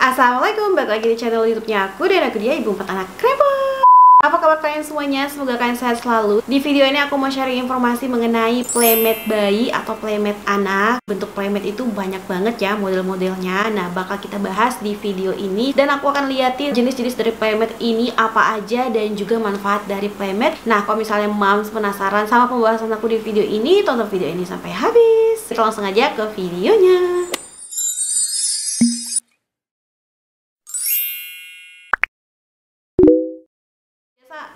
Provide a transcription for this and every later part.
Assalamualaikum, balik lagi di channel YouTube-nya aku dan aku dia ibu 4 anak krepot. Apa kabar kalian semuanya? Semoga kalian sehat selalu. Di video ini aku mau sharing informasi mengenai playmate bayi atau playmate anak. Bentuk playmate itu banyak banget ya model-modelnya. Nah, bakal kita bahas di video ini. Dan aku akan liatin jenis-jenis dari playmate ini apa aja dan juga manfaat dari playmate. Nah, kalau misalnya moms penasaran sama pembahasan aku di video ini, tonton video ini sampai habis. Kita langsung aja ke videonya.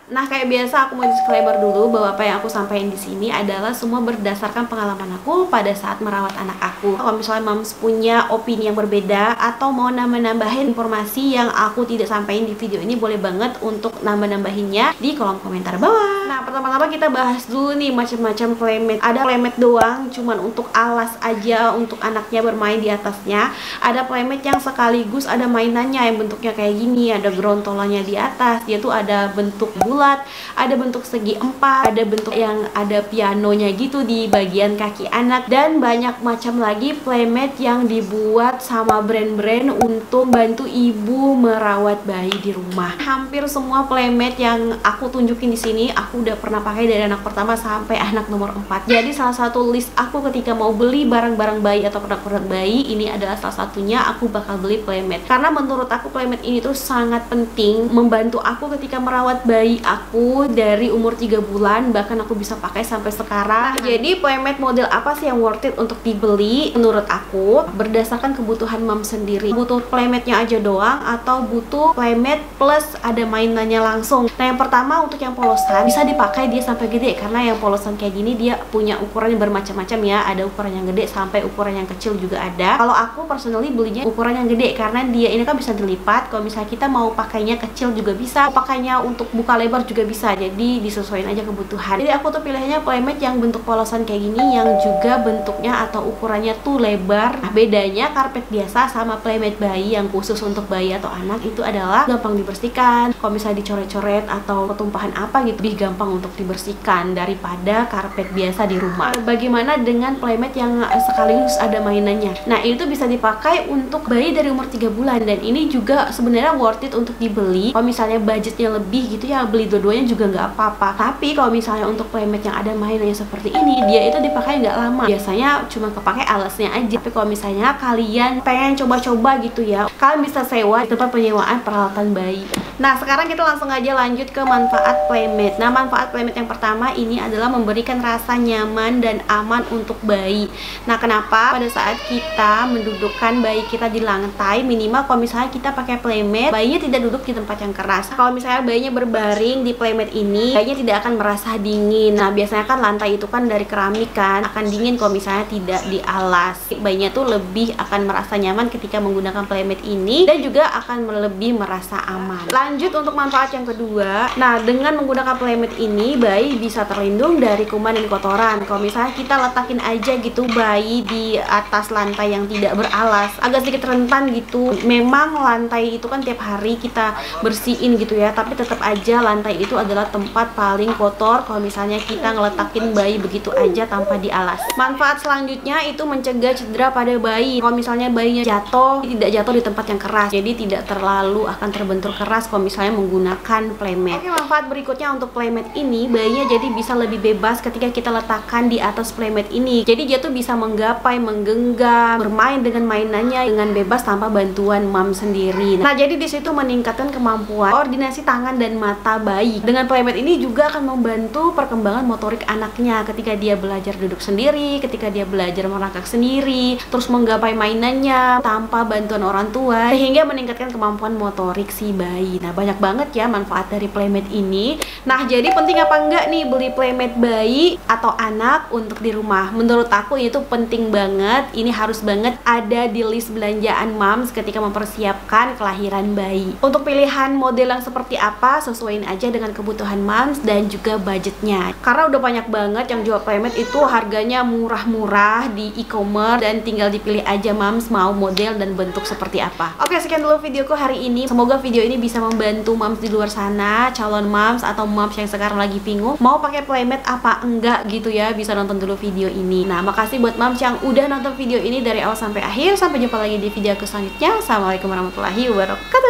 Nah, kayak biasa aku mau disclaimer dulu bahwa apa yang aku sampaikan di sini adalah semua berdasarkan pengalaman aku pada saat merawat anak aku. Kalau misalnya moms punya opini yang berbeda atau mau nambah-nambahin informasi yang aku tidak sampaikan di video ini, boleh banget untuk nambah-nambahinnya di kolom komentar bawah. Nah, pertama-tama kita bahas dulu nih macam-macam playmate. Ada playmate doang, cuman untuk alas aja untuk anaknya bermain di atasnya. Ada playmate yang sekaligus ada mainannya yang bentuknya kayak gini, ada grontolannya di atas. Dia tuh ada bentuk bulat, ada bentuk segi empat, ada bentuk yang ada pianonya gitu di bagian kaki anak, dan banyak macam lagi playmate yang dibuat sama brand-brand untuk bantu ibu merawat bayi di rumah. Hampir semua playmate yang aku tunjukin di sini aku udah pernah pakai dari anak pertama sampai anak nomor 4. Jadi salah satu list aku ketika mau beli barang-barang bayi atau produk-produk bayi ini adalah salah satunya aku bakal beli playmate. Karena menurut aku playmate ini tuh sangat penting membantu aku ketika merawat bayi aku dari umur 3 bulan, bahkan aku bisa pakai sampai sekarang. Jadi playmate model apa sih yang worth it untuk dibeli? Menurut aku berdasarkan kebutuhan mom sendiri, butuh playmate-nya aja doang atau butuh playmate plus ada mainannya langsung. Nah, yang pertama untuk yang polosan bisa dipakai dia sampai gede, karena yang polosan kayak gini dia punya ukuran yang bermacam-macam ya, ada ukuran yang gede sampai ukuran yang kecil juga ada. Kalau aku personally belinya ukuran yang gede karena dia ini kan bisa dilipat. Kalau misalnya kita mau pakainya kecil juga bisa, pakainya untuk buka lebar juga bisa, jadi disesuaikan aja kebutuhan. Jadi aku tuh pilihnya playmate yang bentuk polosan kayak gini, yang juga bentuknya atau ukurannya tuh lebar. Nah, bedanya karpet biasa sama playmate bayi yang khusus untuk bayi atau anak itu adalah gampang dibersihkan. Kalau misalnya dicoret-coret atau ketumpahan apa gitu, lebih gampang untuk dibersihkan daripada karpet biasa di rumah. Bagaimana dengan playmate yang sekaligus ada mainannya? Nah, itu bisa dipakai untuk bayi dari umur 3 bulan, dan ini juga sebenarnya worth it untuk dibeli. Kalau misalnya budgetnya lebih gitu ya, beli dua-duanya juga nggak apa-apa. Tapi kalau misalnya untuk playmate yang ada mainannya seperti ini, dia itu dipakai nggak lama, biasanya cuma kepake alasnya aja. Tapi kalau misalnya kalian pengen coba-coba gitu ya, kalian bisa sewa di tempat penyewaan peralatan bayi. Nah, sekarang kita langsung aja lanjut ke manfaat playmate. Nah, manfaat playmate yang pertama ini adalah memberikan rasa nyaman dan aman untuk bayi. Nah, kenapa? Pada saat kita mendudukkan bayi kita di lantai, minimal kalau misalnya kita pakai playmate, bayinya tidak duduk di tempat yang keras. Kalau misalnya bayinya berbaring di playmate ini, bayinya tidak akan merasa dingin. Nah, biasanya kan lantai itu kan dari keramik kan, akan dingin kalau misalnya tidak di alas. Bayinya tuh lebih akan merasa nyaman ketika menggunakan playmate ini, dan juga akan lebih merasa aman. Lanjut untuk manfaat yang kedua. Nah, dengan menggunakan playmate ini, bayi bisa terlindung dari kuman dan kotoran. Kalau misalnya kita letakin aja gitu bayi di atas lantai yang tidak beralas, agak sedikit rentan gitu. Memang lantai itu kan tiap hari kita bersihin gitu ya, tapi tetap aja lantai itu adalah tempat paling kotor kalau misalnya kita ngeletakin bayi begitu aja tanpa dialas. Manfaat selanjutnya itu mencegah cedera pada bayi. Kalau misalnya bayinya jatuh, tidak jatuh di tempat yang keras, jadi tidak terlalu akan terbentur keras kalau misalnya menggunakan playmate. Oke, manfaat berikutnya untuk playmate ini, bayinya jadi bisa lebih bebas ketika kita letakkan di atas playmate ini. Jadi dia tuh bisa menggapai, menggenggam, bermain dengan mainannya dengan bebas tanpa bantuan mom sendiri. Nah, jadi di situ meningkatkan kemampuan koordinasi tangan dan mata bayi. Dengan playmate ini juga akan membantu perkembangan motorik anaknya ketika dia belajar duduk sendiri, ketika dia belajar merangkak sendiri, terus menggapai mainannya tanpa bantuan orang tua, sehingga meningkatkan kemampuan motorik si bayi. Nah, banyak banget ya manfaat dari playmate ini. Nah, jadi penting apa enggak nih beli playmate bayi atau anak untuk di rumah? Menurut aku itu penting banget. Ini harus banget ada di list belanjaan moms ketika mempersiapkan kelahiran bayi. Untuk pilihan model yang seperti apa, sesuaiin aja dengan kebutuhan moms dan juga budgetnya. Karena udah banyak banget yang jual playmate itu harganya murah-murah di e-commerce, dan tinggal dipilih aja moms mau model dan bentuk seperti apa. Oke, sekian dulu videoku hari ini. Semoga video ini bisa membantu membantu moms di luar sana, calon moms atau moms yang sekarang lagi bingung mau pakai playmate apa enggak gitu ya, bisa nonton dulu video ini. Nah, makasih buat moms yang udah nonton video ini dari awal sampai akhir. Sampai jumpa lagi di video aku selanjutnya. Assalamualaikum warahmatullahi wabarakatuh.